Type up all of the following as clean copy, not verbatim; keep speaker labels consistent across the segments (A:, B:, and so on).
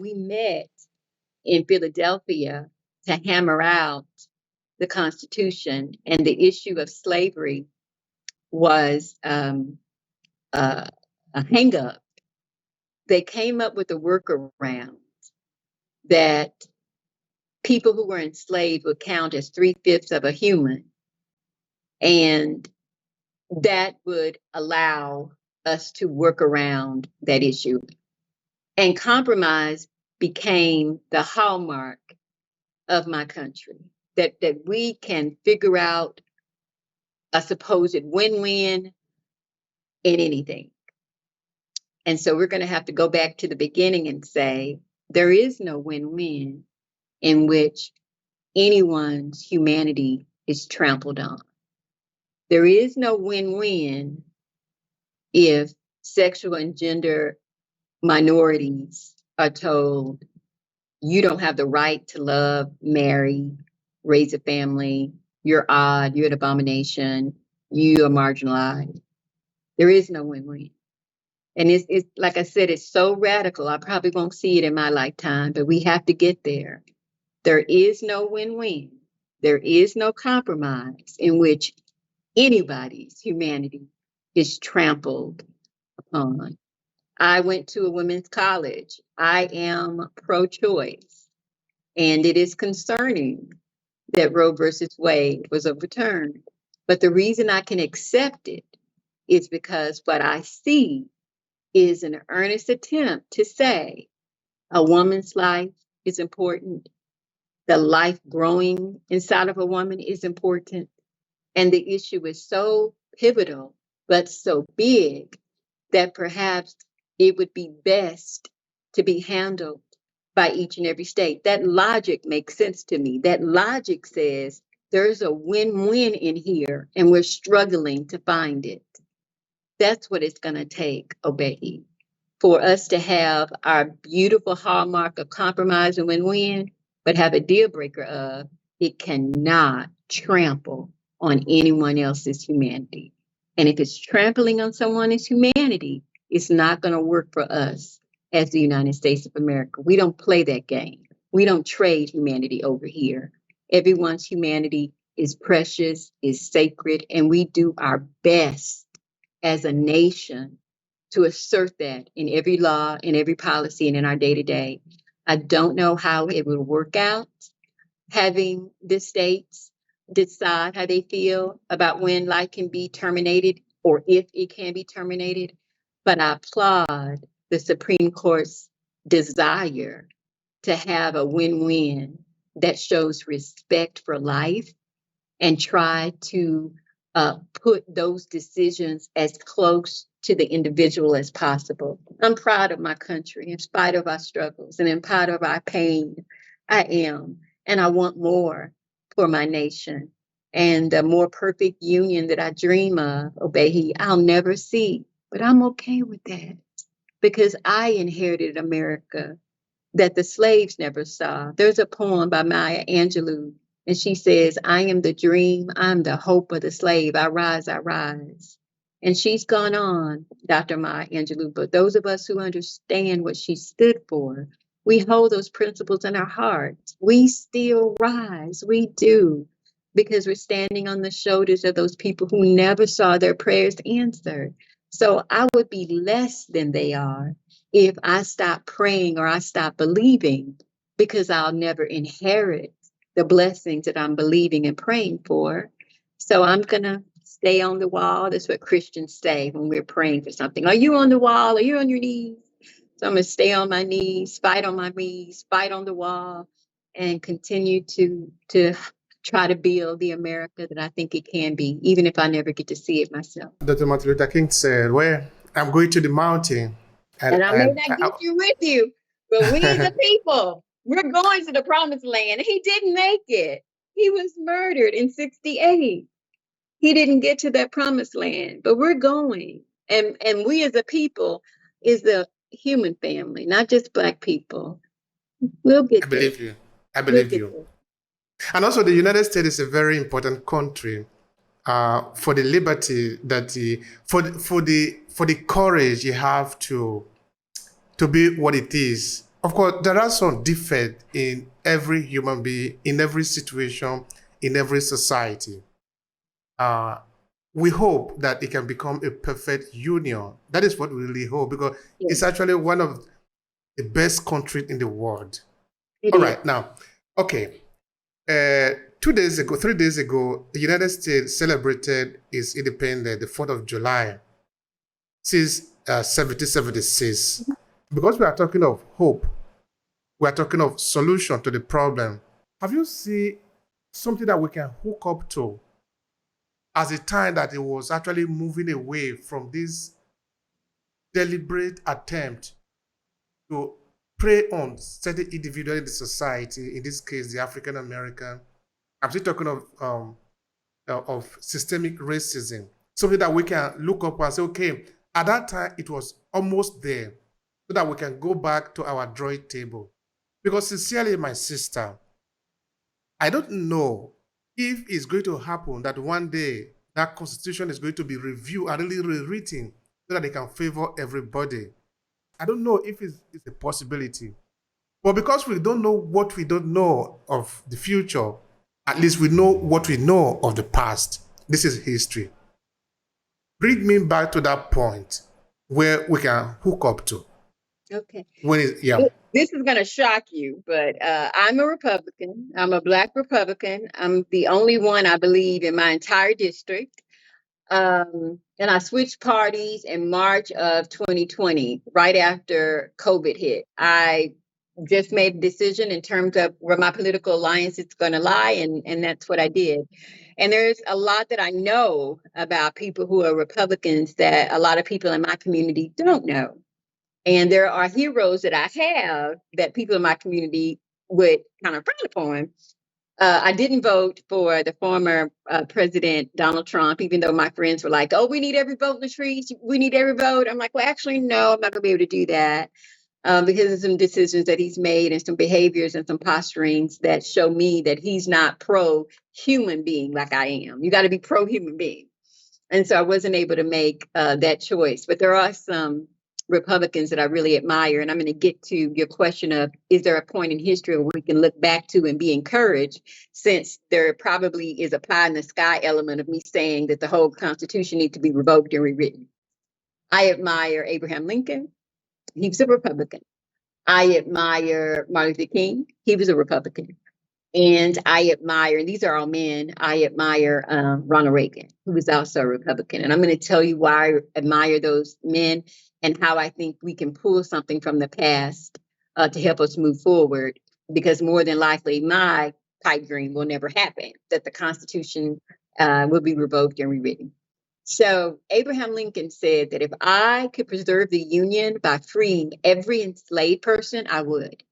A: we met in Philadelphia to hammer out the Constitution, and the issue of slavery was a hang up. They came up with a workaround that people who were enslaved would count as 3/5 of a human, and that would allow us to work around that issue. And compromise became the hallmark of my country, that we can figure out a supposed win-win in anything. And so we're going to have to go back to the beginning and say, there is no win-win in which anyone's humanity is trampled on. There is no win-win if sexual and gender minorities are told, you don't have the right to love, marry, raise a family, you're odd, you're an abomination, you are marginalized. There is no win-win. And it's like I said, it's so radical. I probably won't see it in my lifetime, but we have to get there. There is no win-win. There is no compromise in which anybody's humanity is trampled upon. I went to a women's college. I am pro-choice. And it is concerning that Roe versus Wade was overturned. But the reason I can accept it is because what I see is an earnest attempt to say a woman's life is important. The life growing inside of a woman is important. And the issue is so pivotal, but so big that perhaps it would be best to be handled by each and every state. That logic makes sense to me. That logic says there's a win-win in here and we're struggling to find it. That's what it's going to take, Obehi, for us to have our beautiful hallmark of compromise and win-win, but have a deal breaker of it cannot trample on anyone else's humanity. And if it's trampling on someone's humanity, it's not going to work for us as the United States of America. We don't play that game. We don't trade humanity over here. Everyone's humanity is precious, is sacred, and we do our best as a nation to assert that in every law, in every policy, and in our day-to-day. I don't know how it will work out, having the states decide how they feel about when life can be terminated or if it can be terminated. But I applaud the Supreme Court's desire to have a win-win that shows respect for life and try to put those decisions as close to the individual as possible. I'm proud of my country in spite of our struggles and in spite of our pain. I am, and I want more for my nation. And the more perfect union that I dream of, Obehi, I'll never see. But I'm okay with that because I inherited America that the slaves never saw. There's a poem by Maya Angelou, and she says, I am the dream, I'm the hope of the slave. I rise, I rise. And she's gone on, Dr. Maya Angelou, but those of us who understand what she stood for, we hold those principles in our hearts. We still rise, we do, because we're standing on the shoulders of those people who never saw their prayers answered. So I would be less than they are if I stop praying or I stop believing, because I'll never inherit the blessings that I'm believing and praying for. So I'm going to stay on the wall. That's what Christians say when we're praying for something. Are you on the wall? Are you on your knees? So I'm going to stay on my knees, fight on my knees, fight on the wall, and continue to try to build the America that I think it can be, even if I never get to see it myself.
B: Dr. Martin Luther King said, well, I'm going to the mountain.
A: And I may not get you with you, but we the people, we're going to the promised land. He didn't make it. He was murdered in 1968. He didn't get to that promised land, but we're going. And we as a people is the human family, not just Black people. We'll get there.
B: I believe you. I believe you. And also the United States is a very important country for the liberty that for the courage you have to be what it is of course, there are some defects in every human being, in every situation, in every society. Uh, we hope that it can become a perfect union. That is what we really hope, because
A: Yeah,
B: it's actually one of the best countries in the world.
A: it
B: All
A: is.
B: right, now, okay. 2 days ago, 3 days ago, the United States celebrated its independence, the 4th of July, since 1776. Because we are talking of hope, we are talking of solution to the problem. Have you seen something that we can hook up to as a time that it was actually moving away from this deliberate attempt to prey on certain individuals in the society, in this case, the African American? I'm still talking of systemic racism, something that we can look up and say, okay, at that time it was almost there, so that we can go back to our drawing table. Because sincerely, my sister, I don't know if it's going to happen that one day that constitution is going to be reviewed and really rewritten so that they can favor everybody. I don't know if it's a possibility. But because we don't know what we don't know of the future, at least we know what we know of the past. This is history. Bring me back to that point where we can hook up to.
A: Okay.
B: When is, yeah.
A: This is going to shock you, but I'm a Republican. I'm a Black Republican. I'm the only one, I believe, in my entire district. And I switched parties in March of 2020, right after COVID hit. I just made a decision in terms of where my political alliance is going to lie, and that's what I did. And there's a lot that I know about people who are Republicans that a lot of people in my community don't know. And there are heroes that I have that people in my community would kind of frown upon. I didn't vote for the former President Donald Trump, even though my friends were like, "Oh, we need every vote, LaTrese. We need every vote." I'm like, "Well, actually, no, I'm not going to be able to do that because of some decisions that he's made and some behaviors and some posturings that show me that he's not pro human being like I am. You got to be pro human being." And so I wasn't able to make that choice. But there are some Republicans that I really admire. And I'm going to get to your question of, is there a point in history where we can look back to and be encouraged, since there probably is a pie in the sky element of me saying that the whole Constitution needs to be revoked and rewritten. I admire Abraham Lincoln. He was a Republican. I admire Martin Luther King. He was a Republican. And I admire, and these are all men, I admire Ronald Reagan, who was also a Republican. And I'm going to tell you why I admire those men and how I think we can pull something from the past to help us move forward. Because more than likely, my pipe dream will never happen, that the Constitution will be revoked and rewritten. So Abraham Lincoln said that if I could preserve the Union by freeing every enslaved person, I would.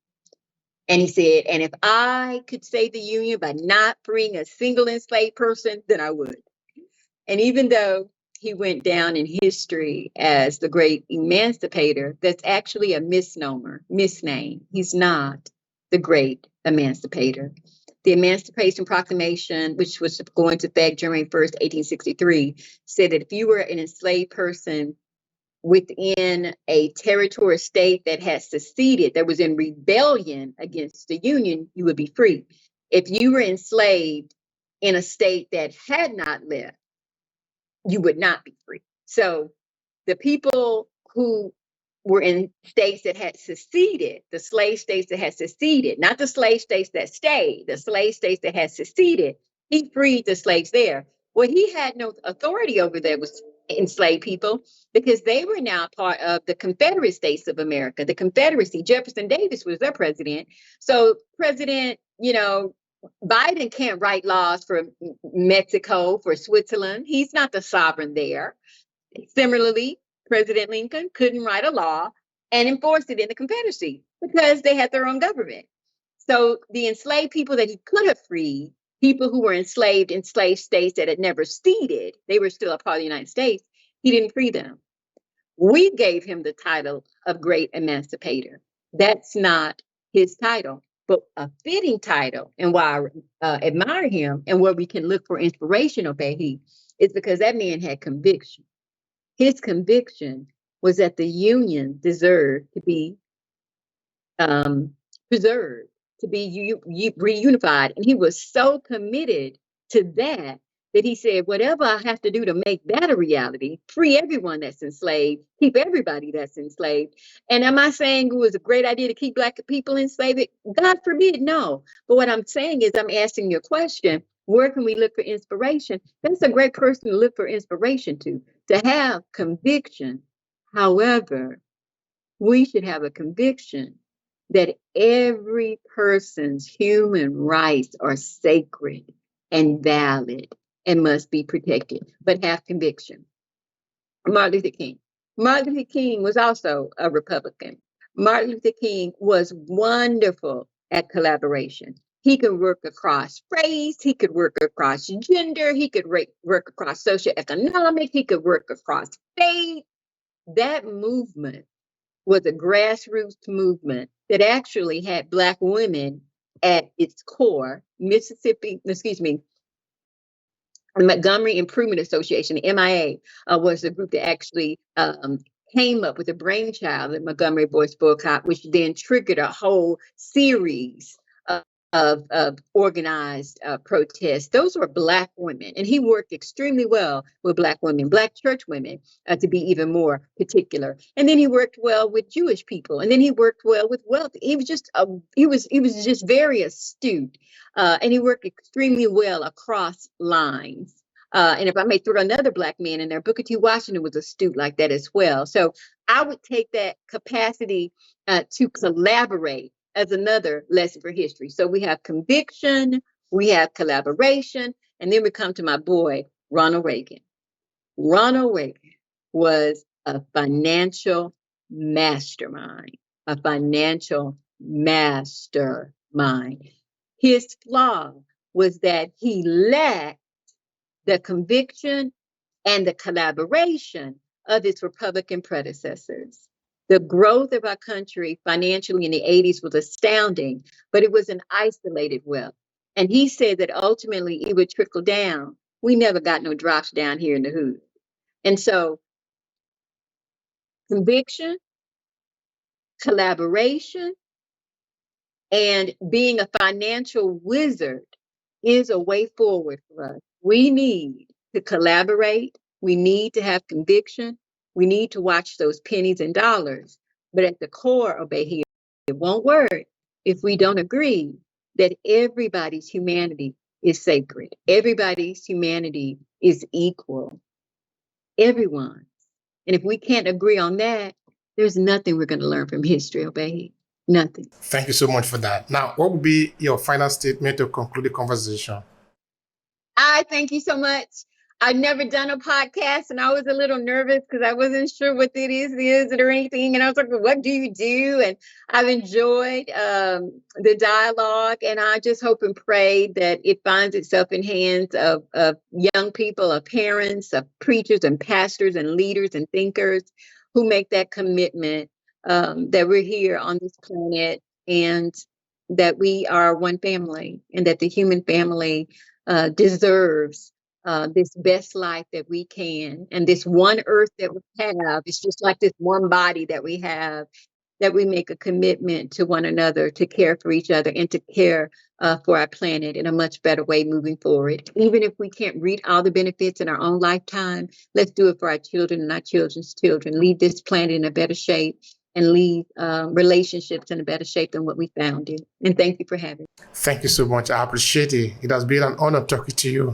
A: And he said, and if I could save the Union by not freeing a single enslaved person, then I would. And even though he went down in history as the great emancipator, that's actually a misnomer, misname. He's not the great emancipator. The Emancipation Proclamation, which was going to effect January 1st, 1863, said that if you were an enslaved person within a territory state that had seceded, that was in rebellion against the Union, you would be free. If you were enslaved in a state that had not left, you would not be free. So the people who were in states that had seceded, the slave states that had seceded, not the slave states that stayed, the slave states that had seceded, he freed the slaves there. Well, he had no authority over there was enslaved people, because they were now part of the Confederate States of America, the Confederacy. Jefferson Davis was their president. So President, Biden can't write laws for Mexico, for Switzerland. He's not the sovereign there. Similarly, President Lincoln couldn't write a law and enforce it in the Confederacy because they had their own government. So the enslaved people that he could have freed, people who were enslaved in slave states that had never ceded, they were still a part of the United States, he didn't free them. We gave him the title of Great Emancipator. That's not his title, but a fitting title. And why I admire him and where we can look for inspiration, Obehi, is because that man had conviction. His conviction was that the Union deserved to be preserved, to be reunified. And he was so committed to that he said, whatever I have to do to make that a reality, free everyone that's enslaved, keep everybody that's enslaved. And am I saying it was a great idea to keep Black people enslaved? God forbid, no. But what I'm saying is I'm asking you a question. Where can we look for inspiration? That's a great person to look for inspiration to have conviction. However, we should have a conviction that every person's human rights are sacred and valid and must be protected, but have conviction. Martin Luther King. Martin Luther King was also a Republican. Martin Luther King was wonderful at collaboration. He could work across race, he could work across gender, he could work across socioeconomic, he could work across faith. That movement was a grassroots movement that actually had Black women at its core. The Montgomery Improvement Association, the MIA, was the group that actually came up with the brainchild of Montgomery Boyce Boycott, which then triggered a whole series of organized protests. Those were Black women, and he worked extremely well with Black women, Black church women, to be even more particular. And then he worked well with Jewish people, and then he worked well with wealthy. He was just he was just very astute, and he worked extremely well across lines. And if I may throw another Black man in there, Booker T. Washington was astute like that as well. So I would take that capacity to collaborate as another lesson for history. So we have conviction, we have collaboration, and then we come to my boy, Ronald Reagan. Ronald Reagan was a financial mastermind, His flaw was that he lacked the conviction and the collaboration of his Republican predecessors. The growth of our country financially in the 80s was astounding, but it was an isolated wealth. And he said that ultimately it would trickle down. We never got no drops down here in the hood. And so conviction, collaboration, and being a financial wizard is a way forward for us. We need to collaborate. We need to have conviction. We need to watch those pennies and dollars. But at the core of it won't work if we don't agree that everybody's humanity is sacred. Everybody's humanity is equal. Everyone. And if we can't agree on that, there's nothing we're going to learn from history, Obey. Nothing.
B: Thank you so much for that. Now, what would be your final statement to conclude the conversation?
A: I thank you so much. I've never done a podcast, and I was a little nervous because I wasn't sure what it is or anything. And I was like, well, what do you do? And I've enjoyed the dialogue, and I just hope and pray that it finds itself in hands of young people, of parents, of preachers and pastors and leaders and thinkers who make that commitment that we're here on this planet and that we are one family, and that the human family deserves this best life that we can, and this one earth that we have. It's just like this one body that we have, that we make a commitment to one another, to care for each other, and to care for our planet in a much better way moving forward. Even if we can't reap all the benefits in our own lifetime, let's do it for our children and our children's children. Leave this planet in a better shape, and leave relationships in a better shape than what we found it. And thank you for having me.
B: Thank you so much. I appreciate it. It has been an honor talking to you.